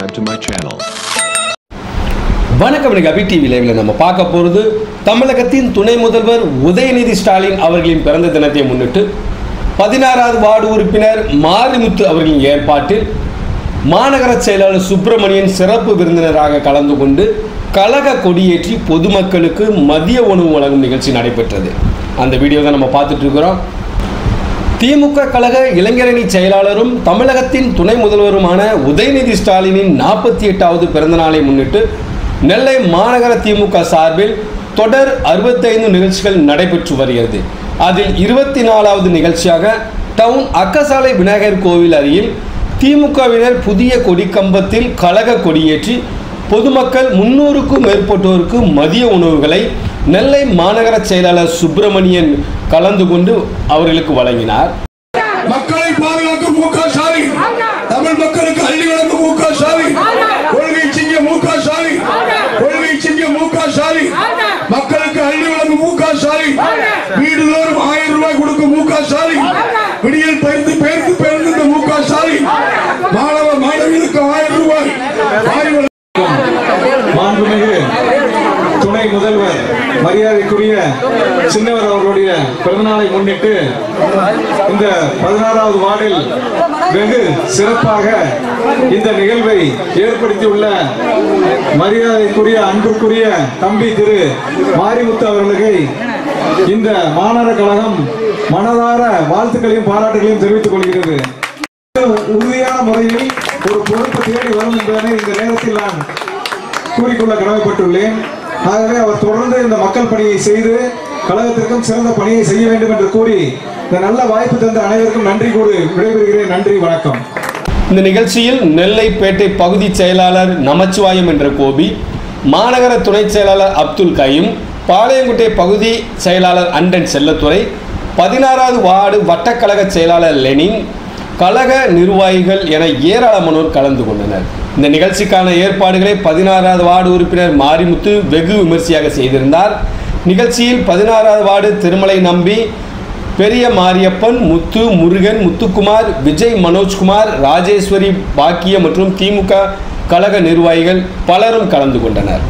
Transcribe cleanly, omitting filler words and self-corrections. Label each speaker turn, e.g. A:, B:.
A: subscribe to my channel.
B: வணக்கம். அபி TV லைவ்ல நம்ம பார்க்க போகிறது தமிழகத்தின் துணை முதல்வர் உதயநிதி ஸ்டாலின் அவர்களின் பிறந்த தினத்தை முன்னிட்டு 16வது வார்டு உறுப்பினர் மாரிமுத்து அவர்களின் ஏற்பாட்டில் மாநகர செயலாளர் சுப்பிரமணியன் சிறப்பு விருந்தினராக கலந்து கொண்டு கழக கொடியேற்றி பொதுமக்களுக்கு மதிய உணவு வழங்கும் நிகழ்ச்சி நடைபெற்றது. அந்த வீடியோ தான் நம்ம பார்த்துட்டு இருக்கிறோம். திமுக கழக இளைஞரணி செயலாளரும் தமிழகத்தின் துணை முதல்வருமான உதயநிதி ஸ்டாலினின் 48வது பிறந்தநாளை முன்னிட்டு நெல்லை மாநகர திமுக சார்பில் தொடர் 65 நிகழ்ச்சிகள் நடைபெற்று வருகிறது. அதில் 24வது நிகழ்ச்சியாக டவுன் அக்கசாலை விநாயகர் கோவில் அருகில் திமுகவினர் புதிய கொடிக்கம்பத்தில் கழக கொடியேற்றி பொதுமக்கள் 300க்கும் மேற்பட்டோருக்கு மதிய உணவுகளை நெல்லை மாநகர செயலாளர் சுப்பிரமணியன் கலந்து கொண்டு அவர்களுக்கு வழங்கினார்.
C: மக்களை பாதுகாக்கும் மு.க. ஸ்டாலின், தமிழ் மக்களுக்கு அள்ளி வழங்கும் மு.க. ஸ்டாலின், கொள்கை சிங்க மு.க. ஸ்டாலின், கொள்கை சிங்க மு.க. ஸ்டாலின், மக்களுக்கு அள்ளி வழங்கும் மு.க. ஸ்டாலின், வீடுதோறும் 1000 ரூபாய் கொடுக்கும் மு.க. ஸ்டாலின், விடியல் பயிர்ந்து பேருந்து மு.க. ஸ்டாலின், மாணவ மாணவிகளுக்கு 1000 ரூபாய்
D: மாண்புமிகு துணை முதல்வர் மரியாதைக்குரிய சின்னவர் அவர்களுடைய பிறந்தநாளை முன்னிட்டு இந்த 16வது வார்டில் வெகு சிறப்பாக இந்த நிகழ்வை ஏற்படுத்தியுள்ள மரியாதைக்குரிய அன்புக்குரிய தம்பி திரு மாரிமுத்து அவர்களுக்கு இந்த மாநகர கழகம் மனதார வாழ்த்துக்களையும் பாராட்டுகளையும் தெரிவித்துக் கொள்கிறது. உறுதியான முறையில் ஒரு பொறுப்பு தேடி வரும் என்பதனை இந்த நேரத்தில் நான் கூறிக்கொள்ள கடமைப்பட்டுள்ளேன். ஆகவே அவர் தொடர்ந்து இந்த மக்கள் பணியை செய்து கழகத்திற்கும் சிறந்த பணியை செய்ய வேண்டும் என்று கூறி இந்த நல்ல வாய்ப்பு தந்த அனைவருக்கும் நன்றி கூறி விடைபெறுகிறேன். நன்றி, வணக்கம்.
B: இந்த நிகழ்ச்சியில் நெல்லைப்பேட்டை பகுதி செயலாளர் நமச்சிவாயம் என்ற கோபி, மாநகர துணை செயலாளர் அப்துல் கயீம், பாளையங்குட்டை பகுதி செயலாளர் அண்டன் செல்லத்துறை, 16வது வார்டு வட்டக்கழக செயலாளர் லெனின், கழக நிர்வாகிகள் என ஏராளமானோர் கலந்து கொண்டனர். இந்த நிகழ்ச்சிக்கான ஏற்பாடுகளை 16வது வார்டு உறுப்பினர் மாரிமுத்து வெகு விமர்சையாக செய்திருந்தார். நிகழ்ச்சியில் 16வது வார்டு திருமலை நம்பி, பெரிய மாரியப்பன், முத்து, முருகன், முத்துக்குமார், விஜய், மனோஜ்குமார், ராஜேஸ்வரி, பாக்கிய மற்றும் திமுக கழக நிர்வாகிகள் பலரும் கலந்து கொண்டனர்.